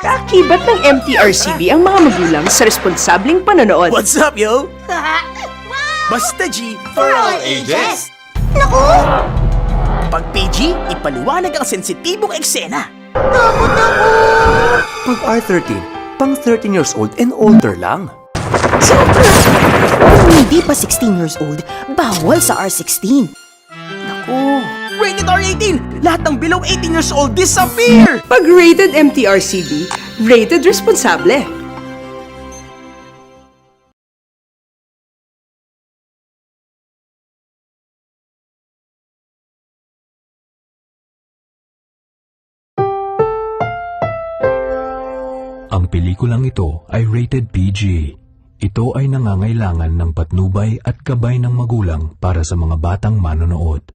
Kaakibat ng MTRCB ang mga magulang sa responsableng panonood. What's up, yo? Basta G for all ages. Naku! Pag PG, ipaliwanag ang sensitibong eksena. Takot ako! Pag R13, pang 13 years old and older lang. Sobra! Kung hindi pa 16 years old, bawal sa R16. Naku! Rated R18, lahat ng below 18 years old disappear! Pag rated MTRCB, rated responsable. Ang pelikulang ito ay rated PG. Ito ay nangangailangan ng patnubay at gabay ng magulang para sa mga batang manonood.